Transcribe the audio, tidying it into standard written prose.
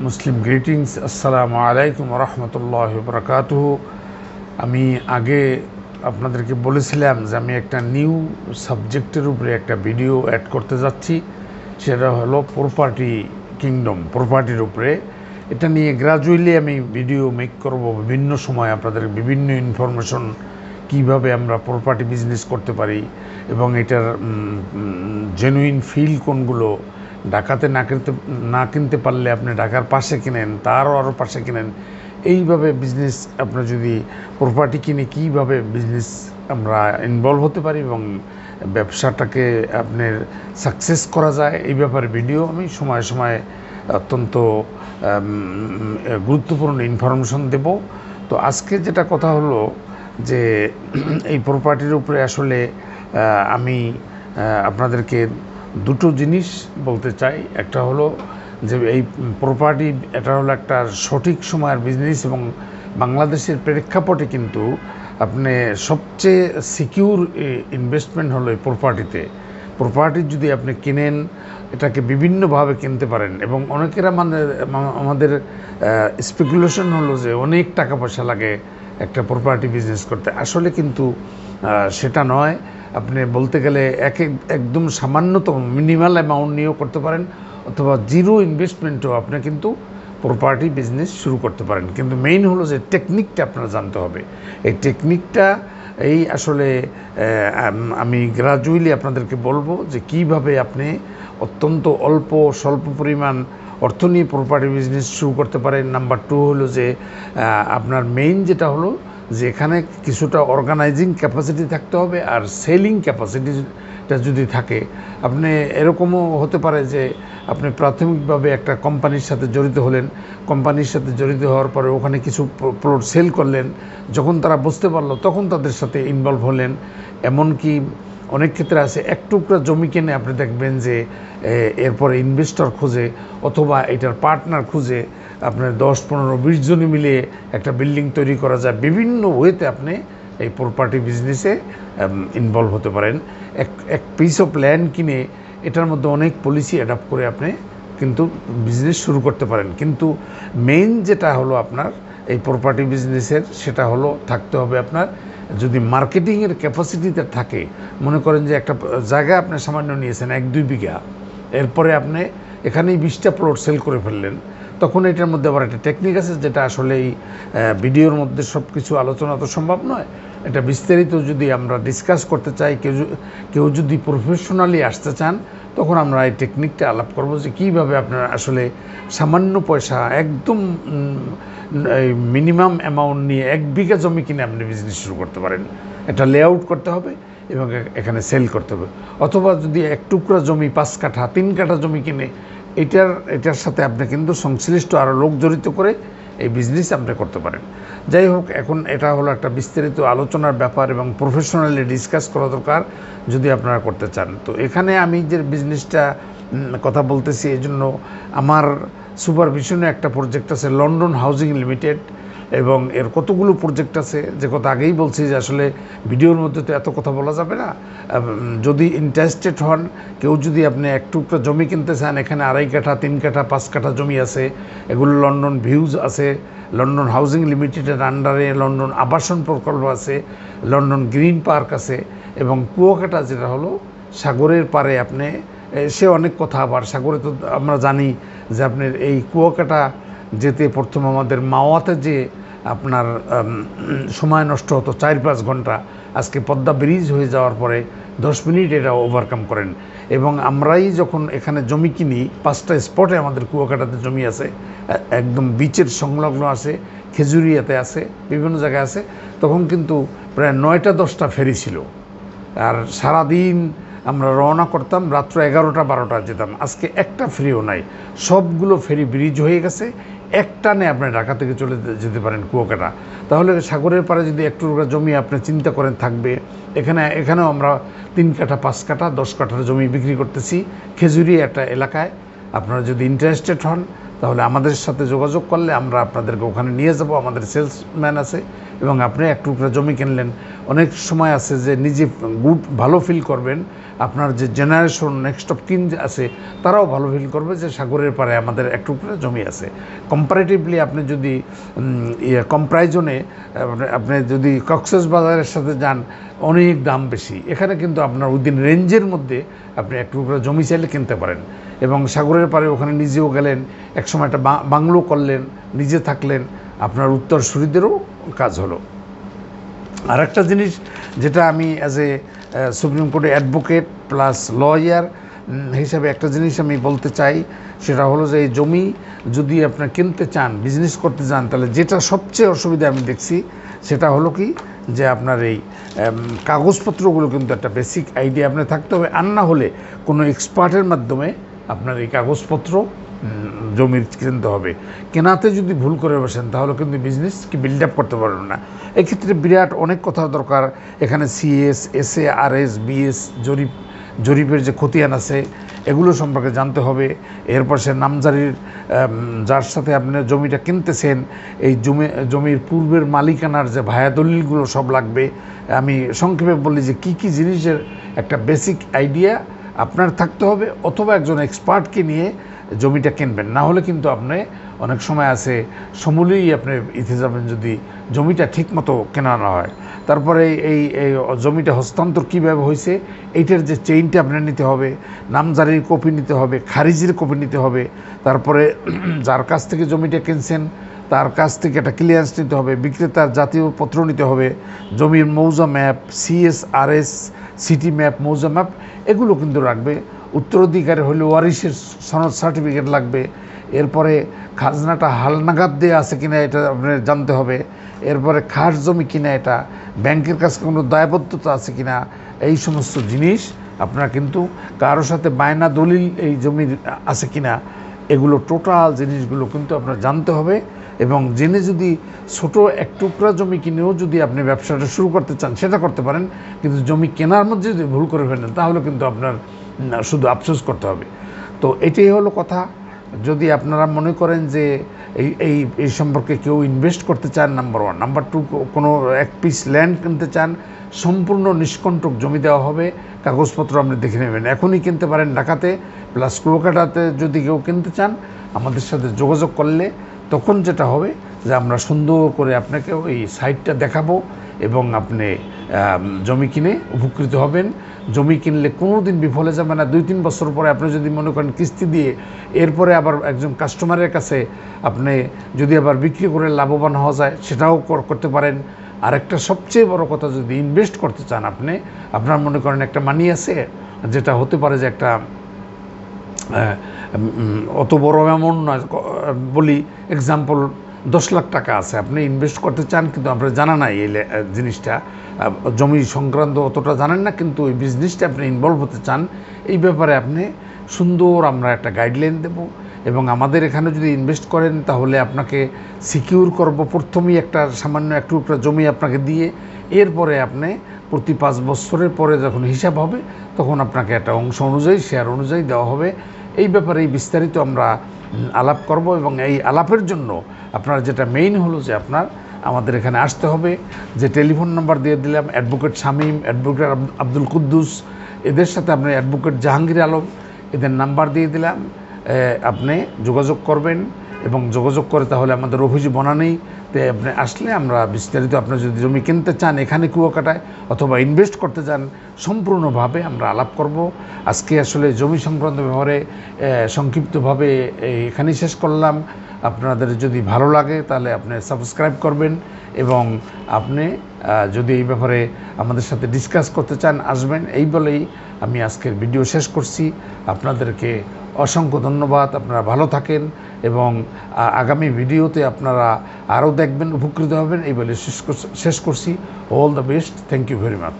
মুসলিম greetings. আসসালামু আলাইকুম রহমতুল্লাহ বরকাতুহু। আমি আগে আপনাদেরকে বলেছিলাম যে আমি একটা নিউ সাবজেক্টের উপরে একটা ভিডিও অ্যাড করতে যাচ্ছি, সেটা হলো প্রপার্টি কিংডম, প্রপার্টির উপরে। এটা নিয়ে গ্রাজুয়ালি আমি ভিডিও মেক করব বিভিন্ন সময়, আপনাদের বিভিন্ন ইনফরমেশন কিভাবে আমরা প্রপার্টি বিজনেস করতে পারি এবং এটার জেনুইন ফিল কোনগুলো, ঢাকাতে না কিনতে পারলে আপনি ঢাকার পাশে কিনেন, তারও আরও পাশে কিনেন, এইভাবে বিজনেস আপনার যদি প্রপার্টি কিনে কীভাবে বিজনেস আমরা ইনভলভ হতে পারি এবং ব্যবসাটাকে আপনার সাকসেস করা যায়, এই ব্যাপারে ভিডিও আমি সময়ে সময়ে অত্যন্ত গুরুত্বপূর্ণ ইনফরমেশন দেব। তো আজকে যেটা কথা হলো যে এই প্রপার্টির উপরে আসলে আমি আপনাদেরকে দুটো জিনিস বলতে চাই। একটা হলো যে এই প্রপার্টি, এটা হলো একটা সঠিক সময়ের বিজনেস এবং বাংলাদেশের প্রেক্ষাপটে কিন্তু আপনি সবচেয়ে সিকিউর ইনভেস্টমেন্ট হলো এই প্রপার্টিতে। প্রপার্টি যদি আপনি কিনেন, এটাকে বিভিন্নভাবে কিনতে পারেন এবং অনেকেরা আমাদের স্পেকুলেশন হলো যে অনেক টাকা পয়সা লাগে একটা প্রপার্টি বিজনেস করতে। আসলে কিন্তু সেটা নয়। আপনি বলতে গেলে একদম সামান্যতম মিনিমাল অ্যামাউন্ট নিয়েও করতে পারেন, অথবা জিরো ইনভেস্টমেন্টও আপনি কিন্তু প্রপার্টি বিজনেস শুরু করতে পারেন। কিন্তু মেইন হলো যে টেকনিকটা আপনারা জানতে হবে। এই টেকনিকটা আসলে আমি গ্রাজুয়ালি আপনাদেরকে বলবো যে কিভাবে আপনি অত্যন্ত স্বল্প পরিমাণ অর্থ নিয়ে প্রপার্টি বিজনেস শুরু করতে পারেন। নাম্বার 2 হলো যে আপনার মেইন যেটা হলো যে এখানে কিছুটা অর্গানাইজিং ক্যাপাসিটি থাকতে হবে, আর সেলিং ক্যাপাসিটিটা যদি থাকে, আপনি এরকমও হতে পারে যে আপনি প্রাথমিকভাবে একটা কোম্পানির সাথে জড়িত হলেন, কোম্পানির সাথে জড়িত হওয়ার পরে ওখানে কিছু প্লট সেল করলেন, যখন তারা বুঝতে পারলো তখন তাদের সাথে ইনভলভ হলেন। এমনকি অনেক ক্ষেত্রে আছে এক টুকরা জমি কিনে আপনি দেখবেন যে এরপরে ইনভেস্টর খুঁজে অথবা এটার পার্টনার খুঁজে আপনার 10, 15, 20 জনে মিলে একটা বিল্ডিং তৈরি করা যায়। বিভিন্ন ওয়েতে আপনি এই প্রপার্টি বিজনেসে ইনভলভ হতে পারেন। এক পিস অফ ল্যান্ড কিনে এটার মধ্যে অনেক পলিসি অ্যাডাপ্ট করে আপনি কিন্তু বিজনেস শুরু করতে পারেন। কিন্তু মেইন যেটা হলো আপনার এই প্রপার্টি বিজনেসের, সেটা হলো থাকতে হবে আপনার, যদি মার্কেটিংয়ের ক্যাপাসিটিতে থাকে, মনে করেন যে একটা জায়গা আপনি সামান্য নিয়েছেন 1-2 বিঘা, এরপরে আপনি এখানেই 20টা প্লট সেল করে ফেললেন, তখন এটার মধ্যে আবার একটা টেকনিক আছে যেটা আসলে এই ভিডিওর মধ্যে সব কিছু আলোচনা তো সম্ভব নয়। এটা বিস্তারিত যদি আমরা ডিসকাস করতে চাই, কেউ যদি প্রফেশনালি আসতে চান, তখন আমরা এই টেকনিকটা আলাপ করবো যে কীভাবে আপনারা আসলে সামান্য পয়সা, একদম মিনিমাম অ্যামাউন্ট নিয়ে 1 বিঘা জমি কিনে আপনি বিজনেস শুরু করতে পারেন। এটা লেআউট করতে হবে এবং এখানে সেল করতে হবে। অথবা যদি 1 টুকরা জমি 5 কাঠা 3 কাঠা জমি কিনে এটার সাথে আপনি কিন্তু সংশ্লিষ্ট আরও লোক জড়িত করে এই বিজনেস আপনি করতে পারেন। যাই হোক, এখন এটা হলো একটা বিস্তারিত আলোচনার ব্যাপার এবং প্রফেশনালি ডিসকাস করা দরকার যদি আপনারা করতে চান। তো এখানে আমি যে বিজনেসটা কথা বলতেছি, এই জন্য আমার সুপারভিশনে একটা প্রজেক্ট আছে লন্ডন হাউজিং লিমিটেড, এবং এর কতগুলো প্রজেক্ট আছে, যে কথা আগেই বলছি যে আসলে ভিডিওর মধ্যে তো এত কথা বলা যাবে না। যদি ইন্টারেস্টেড হন, কেউ যদি আপনি 1 টুকরা জমি কিনতে চান, এখানে 2.5 কাঠা 3 কাঠা 5 কাঠা জমি আছে, এগুলো লন্ডন ভিউজ আছে, লন্ডন হাউজিং লিমিটেডের আন্ডারে লন্ডন আবাসন প্রকল্প আছে, লন্ডন গ্রিন পার্ক আছে, এবং কুয়াকাটা যেটা হলো সাগরের পারে। আপনি সে অনেক কথা, আবার সাগরে তো আমরা জানি যে আপনার এই কুয়াকাটা যেতে প্রথম আমাদের মাওয়াতে যে আপনার সময় নষ্ট হতো 4-5 ঘন্টা, আজকে পদ্মা ব্রিজ হয়ে যাওয়ার পরে 10 মিনিট এটা ওভারকাম করেন। এবং আমরাই যখন এখানে জমি কিনি, 5টা স্পটে আমাদের কুয়াকাটাতে জমি আছে, একদম বিচের সংলগ্ন আছে, খেজুরিয়াতে আছে, বিভিন্ন জায়গায় আছে, তখন কিন্তু প্রায় 9টা-10টা ফেরি ছিল, আর সারাদিন আমরা রওনা করতাম, রাত্র 11টা-12টা যেতাম। আজকে একটা ফেরিও নাই, সবগুলো ফেরি ব্রিজ হয়ে গেছে, একটানে আপনি ঢাকা থেকে চলে যেতে পারেন কুয়াকাটা। তাহলে সাগরের পাড়ে যদি একটু জমি আপনি চিন্তা করেন থাকবে, এখানেও আমরা 3 কাঠা 5 কাঠা 10 কাঠার জমি বিক্রি করতেছি খেজুরি একটা এলাকায়। আপনারা যদি ইন্টারেস্টেড হন, তাহলে আমাদের সাথে যোগাযোগ করলে আমরা আপনাদেরকে ওখানে নিয়ে যাব, আমাদের সেলসম্যান আছে। এবং আপনি এক টুকরা জমি কিনলেন, অনেক সময় আছে যে নিজে ভালো ফিল করবেন, আপনার যে জেনারেশন নেক্সট অফ কিন আছে তারাও ভালো ফিল করবে যে সাগরের পাড়ে আমাদের এক টুকরা জমি আছে। কম্পারেটিভলি আপনি যদি কম্প্রাইজনে আপনি যদি কক্সবাজারের সাথে যান, অনেক দাম বেশি। এখানে কিন্তু আপনার উইদিন রেঞ্জের মধ্যে আপনি এক টুকরা জমি চাইলে কিনতে পারেন। এবং সাগরের পাড়ে ওখানে নিজেও গেলেন, একসময় একটা বাংলো করলেন, নিজে থাকলেন, আপনার উত্তরসূরিদেরও কাজ হলো। আর একটা জিনিস যেটা আমি অ্যাজ এ সুপ্রিম কোর্টে অ্যাডভোকেট প্লাস লয়ার হিসাবে একটা জিনিস আমি বলতে চাই, সেটা হলো যে এই জমি যদি আপনার কিনতে চান, বিজনেস করতে চান, তাহলে যেটা সবচেয়ে অসুবিধা আমি দেখছি সেটা হলো কি যে আপনার এই কাগজপত্রগুলো কিন্তু একটা বেসিক আইডিয়া আপনার থাকতে হবে। আর না হলে কোনো এক্সপার্টের মাধ্যমে আপনার এই কাগজপত্র জমির কিনতে হবে। কেনাতে যদি ভুল করে বসেন তাহলে কিন্তু বিজনেস কি বিল্ড আপ করতে পারবেন না। এক্ষেত্রে বিরাট অনেক কথা দরকার। এখানে সিএস, এসএ, আরএস, বিএস জরিপের যে খতিয়ান আছে এগুলো সম্পর্কে জানতে হবে। এরপর সে নামজারির যার সাথে আপনি জমিটা কিনতেছেন এই জমির পূর্বের মালিকানার যে ভায়া দলিলগুলো সব লাগবে। আমি সংক্ষেপে বলি যে কী কী জিনিসের একটা বেসিক আইডিয়া আপনার থাকতে হবে, অথবা একজন এক্সপার্টকে নিয়ে জমিটা কিনবেন। না হলে কিন্তু আপনি অনেক সময় আছে সমূলেই আপনি ইথে যাবেন যদি জমিটা ঠিকমতো কেনা না হয়। তারপরে এই জমিটা হস্তান্তর কীভাবে হয়েছে এইটার যে চেইনটা আপনার নিতে হবে, নামজারির কপি নিতে হবে, খারিজের কপি নিতে হবে। তারপরে যার কাছ থেকে জমিটা কিনছেন তার কাছ থেকে একটা ক্লিয়ারেন্স নিতে হবে, বিক্রেতার জাতীয় পত্র নিতে হবে, জমির মৌজা ম্যাপ, সিএসআরএস, সিটি ম্যাপ, মৌজা ম্যাপ এগুলো কিন্তু রাখবে। উত্তরাধিকারী হলে ওয়ারিশের সনদ সার্টিফিকেট লাগবে। এরপরে খাজনাটা হালনাগাদ দিয়ে আছে কিনা এটা আপনার জানতে হবে। এরপরে খাস জমি কিনা, এটা ব্যাংকের কাছে কোনো দায়বদ্ধতা আছে কিনা, এই সমস্ত জিনিস আপনারা কিন্তু কারোর সাথে বায়না দলিল এই জমির আছে কিনা, এগুলো টোটাল জিনিসগুলো কিন্তু আপনার জানতে হবে। এবং জেনে যদি ছোট এক টুকরা জমি কিনেও যদি আপনি ব্যবসাটা শুরু করতে চান সেটা করতে পারেন, কিন্তু জমি কেনার মধ্যে যদি ভুল করে ফেলেন তাহলে কিন্তু আপনার শুধু আফসোস করতে হবে। তো এটাই হলো কথা। যদি আপনারা মনে করেন যে এই সম্পর্কে কেউ ইনভেস্ট করতে চান, নাম্বার 1, নাম্বার 2 কোনো এক পিস ল্যান্ড কিনতে চান, সম্পূর্ণ নিষ্কণ্টক জমি দেওয়া হবে, কাগজপত্র আপনি দেখে নেবেন, এখনই কিনতে পারেন ঢাকাতে প্লাস কুয়াকাটাতে। যদি কেউ কিনতে চান আমাদের সাথে যোগাযোগ করলে তখন যেটা হবে যে আমরা সুন্দর করে আপনাকে ওই সাইটটা দেখাবো এবং আপনি জমি কিনে উপকৃত হবেন। জমি কিনলে কোনো দিন বিফলে যাবে না। 2-3 বছর পরে আপনি যদি মনে করেন কিস্তি দিয়ে এরপরে আবার একজন কাস্টমারের কাছে আপনি যদি আবার বিক্রি করে লাভবান হওয়া যায় সেটাও করতে পারেন। আরেকটা সবচেয়ে বড় কথা, যদি ইনভেস্ট করতে চান আপনি, আপনার মনে করেন একটা মানি আছে যেটা হতে পারে যে একটা অত বড় অ্যামাউন্ট নয়, বলি এক্সাম্পল 10 লাখ টাকা আছে, আপনি ইনভেস্ট করতে চান কিন্তু আপনার জানা নাই এই জিনিসটা, জমি সংক্রান্ত অতটা জানেন না, কিন্তু ওই বিজনেসটা আপনি ইনভলভ হতে চান, এই ব্যাপারে আপনি সুন্দর আমরা একটা গাইডলাইন দেব। এবং আমাদের এখানে যদি ইনভেস্ট করেন তাহলে আপনাকে সিকিউর করব প্রথমেই একটা সামান্য একটু জমি আপনাকে দিয়ে, এরপরে আপনি প্রতি 5 বছরের পরে যখন হিসাব হবে তখন আপনাকে একটা অংশ অনুযায়ী শেয়ার অনুযায়ী দেওয়া হবে। এই ব্যাপারে বিস্তারিত আমরা আলাপ করব। এবং এই আলাপের জন্য আপনার যেটা মেইন হলো যে আপনার আমাদের এখানে আসতে হবে। যে টেলিফোন নাম্বার দিয়ে দিলাম, অ্যাডভোকেট শামীম, অ্যাডভোকেট আব্দুল কুদ্দুস, এদের সাথে আপনি অ্যাডভোকেট জাহাঙ্গীর আলম, এদের নাম্বার দিয়ে দিলাম, আপনি যোগাযোগ করবেন। এবং যোগাযোগ করে তাহলে আমাদের অভিযোগ বনানেই তো আপনি আসলে আমরা বিস্তারিত, আপনার যদি জমি কিনতে চান এখানে কুয়াকাটায় অথবা ইনভেস্ট করতে চান সম্পূর্ণভাবে আমরা আলাপ করব। আজকে আসলে জমি সংক্রান্ত ব্যাপারে সংক্ষিপ্তভাবে এখানেই শেষ করলাম। আপনাদের যদি ভালো লাগে তাহলে আপনি সাবস্ক্রাইব করবেন এবং আপনি যদি এই ব্যাপারে আমাদের সাথে ডিসকাস করতে চান আসবেন। এই বলেই আমি আজকের ভিডিও শেষ করছি। আপনাদেরকে অসংখ্য ধন্যবাদ। আপনারা ভালো থাকেন এবং আগামী ভিডিওতে আপনারা আরও দেখবেন, উপকৃত হবেন। এই বলে শেষ করছি। All the best. Thank you very much.